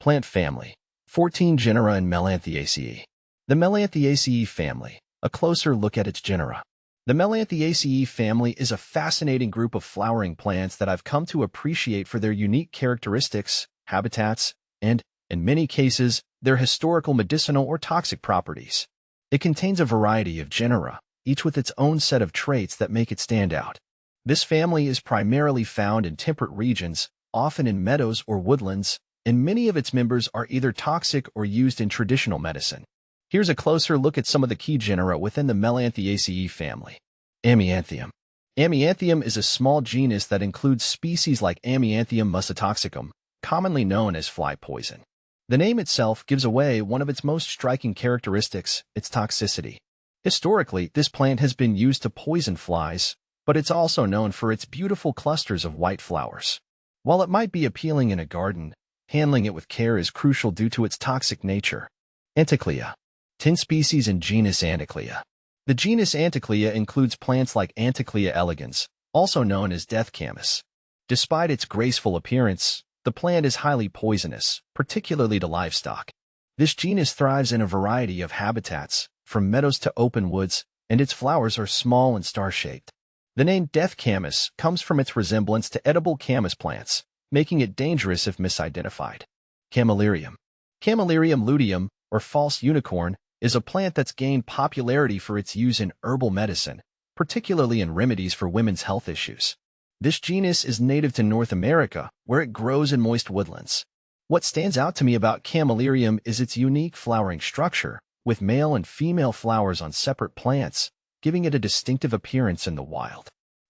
Plant family. 14 genera in Melanthiaceae. The Melanthiaceae family. A closer look at its genera. The Melanthiaceae family is a fascinating group of flowering plants that I've come to appreciate for their unique characteristics, habitats, and, in many cases, their historical medicinal or toxic properties. It contains a variety of genera, each with its own set of traits that make it stand out. This family is primarily found in temperate regions, often in meadows or woodlands, and many of its members are either toxic or used in traditional medicine. Here's a closer look at some of the key genera within the Melanthiaceae family. Amianthium. Amianthium is a small genus that includes species like Amianthium muscitoxicum, commonly known as fly poison. The name itself gives away one of its most striking characteristics, its toxicity. Historically, this plant has been used to poison flies, but it's also known for its beautiful clusters of white flowers. While it might be appealing in a garden, handling it with care is crucial due to its toxic nature. Anticlea. 10 species in genus Anticlea. The genus Anticlea includes plants like Anticlea elegans, also known as death camas. Despite its graceful appearance, the plant is highly poisonous, particularly to livestock. This genus thrives in a variety of habitats, from meadows to open woods, and its flowers are small and star-shaped. The name death camas comes from its resemblance to edible camas plants, making it dangerous if misidentified. Camellerium. Camellerium luteum, or false unicorn, is a plant that's gained popularity for its use in herbal medicine, particularly in remedies for women's health issues. This genus is native to North America, where it grows in moist woodlands. What stands out to me about Camellerium is its unique flowering structure, with male and female flowers on separate plants, giving it a distinctive appearance in the wild.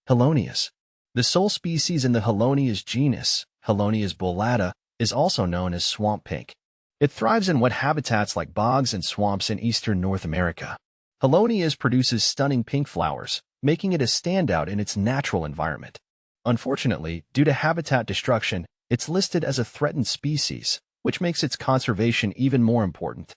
Helonias. The sole species in the Helonias genus, Helonias bullata, is also known as swamp pink. It thrives in wet habitats like bogs and swamps in eastern North America. Helonias produces stunning pink flowers, making it a standout in its natural environment. Unfortunately, due to habitat destruction, it's listed as a threatened species, which makes its conservation even more important.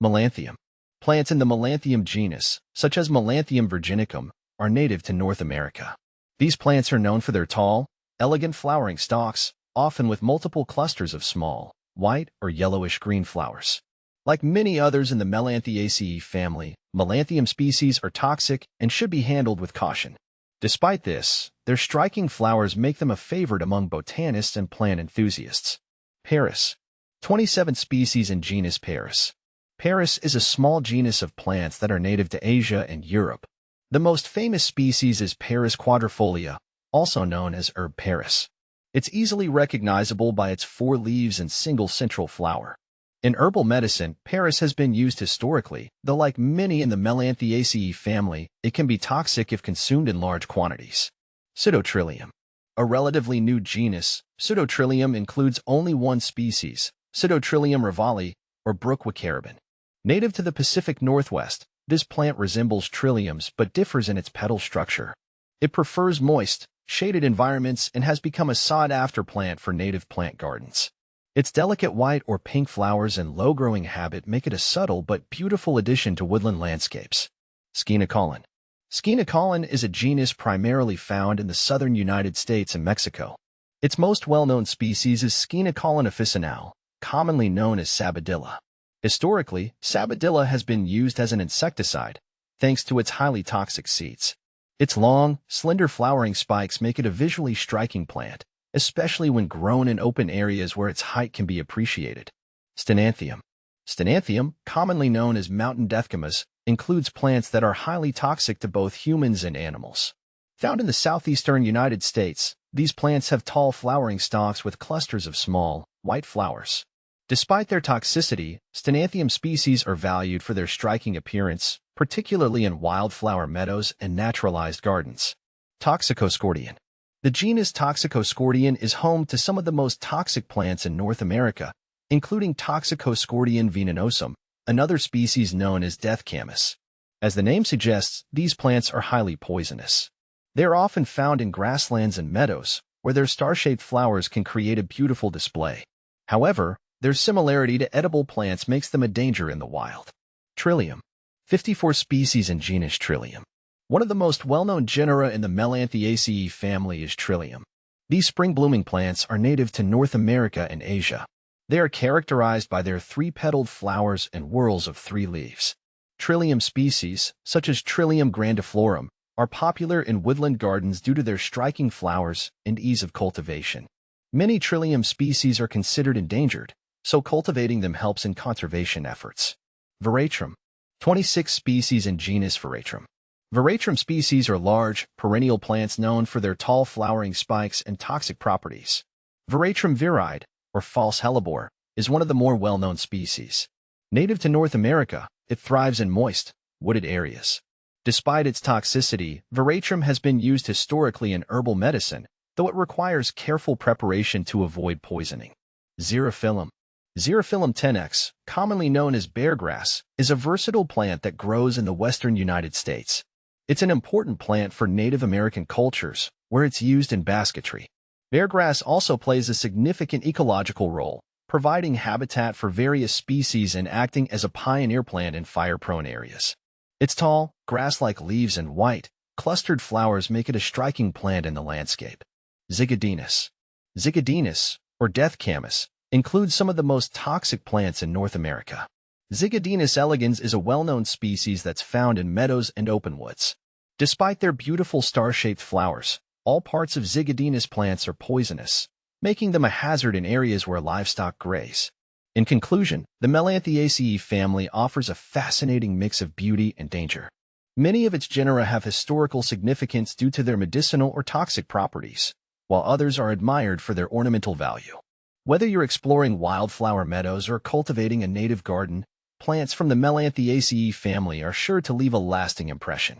Melanthium. Plants in the Melanthium genus, such as Melanthium virginicum, are native to North America. These plants are known for their tall, elegant flowering stalks, often with multiple clusters of small, white or yellowish-green flowers. Like many others in the Melanthiaceae family, Melanthium species are toxic and should be handled with caution. Despite this, their striking flowers make them a favorite among botanists and plant enthusiasts. Paris. 27 species in genus Paris. Paris is a small genus of plants that are native to Asia and Europe. The most famous species is Paris quadrifolia, also known as herb Paris. It's easily recognizable by its 4 leaves and single central flower. In herbal medicine, Paris has been used historically, though like many in the Melanthiaceae family, it can be toxic if consumed in large quantities. Pseudotrillium. A relatively new genus, Pseudotrillium includes only one species, Pseudotrillium rivali, or brookwicarabin. Native to the Pacific Northwest, this plant resembles trilliums but differs in its petal structure. It prefers moist, shaded environments and has become a sought-after plant for native plant gardens. Its delicate white or pink flowers and low-growing habit make it a subtle but beautiful addition to woodland landscapes. Scaenacolin. Scaenacolin is a genus primarily found in the southern United States and Mexico. Its most well-known species is Scaenacolin officinale, commonly known as Sabadilla. Historically, Sabadilla has been used as an insecticide, thanks to its highly toxic seeds. Its long, slender flowering spikes make it a visually striking plant, especially when grown in open areas where its height can be appreciated. Steinanthium. Steinanthium, commonly known as mountain deathcamas, includes plants that are highly toxic to both humans and animals. Found in the southeastern United States, these plants have tall flowering stalks with clusters of small, white flowers. Despite their toxicity, Steinanthium species are valued for their striking appearance, particularly in wildflower meadows and naturalized gardens. Toxicoscordion. The genus Toxicoscordion is home to some of the most toxic plants in North America, including Toxicoscordion venenosum, another species known as death camas. As the name suggests, these plants are highly poisonous. They are often found in grasslands and meadows, where their star-shaped flowers can create a beautiful display. However, their similarity to edible plants makes them a danger in the wild. Trillium. 54 species in genus Trillium. One of the most well-known genera in the Melanthiaceae family is Trillium. These spring-blooming plants are native to North America and Asia. They are characterized by their three-petaled flowers and whorls of three leaves. Trillium species, such as Trillium grandiflorum, are popular in woodland gardens due to their striking flowers and ease of cultivation. Many Trillium species are considered endangered, so cultivating them helps in conservation efforts. Veratrum. 26 species in genus Veratrum. Veratrum species are large, perennial plants known for their tall flowering spikes and toxic properties. Veratrum viride, or false hellebore, is one of the more well-known species. Native to North America, it thrives in moist, wooded areas. Despite its toxicity, Veratrum has been used historically in herbal medicine, though it requires careful preparation to avoid poisoning. Xerophyllum. Xerophyllum tenax, commonly known as beargrass, is a versatile plant that grows in the western United States. It's an important plant for Native American cultures, where it's used in basketry. Beargrass also plays a significant ecological role, providing habitat for various species and acting as a pioneer plant in fire-prone areas. Its tall, grass-like leaves and white, clustered flowers make it a striking plant in the landscape. Zygodinus. Zygodinus, or death camas, includes some of the most toxic plants in North America. Zygodinus elegans is a well-known species that's found in meadows and open woods. Despite their beautiful star-shaped flowers, all parts of Zygodinus plants are poisonous, making them a hazard in areas where livestock graze. In conclusion, the Melanthiaceae family offers a fascinating mix of beauty and danger. Many of its genera have historical significance due to their medicinal or toxic properties, while others are admired for their ornamental value. Whether you're exploring wildflower meadows or cultivating a native garden, plants from the Melanthiaceae family are sure to leave a lasting impression.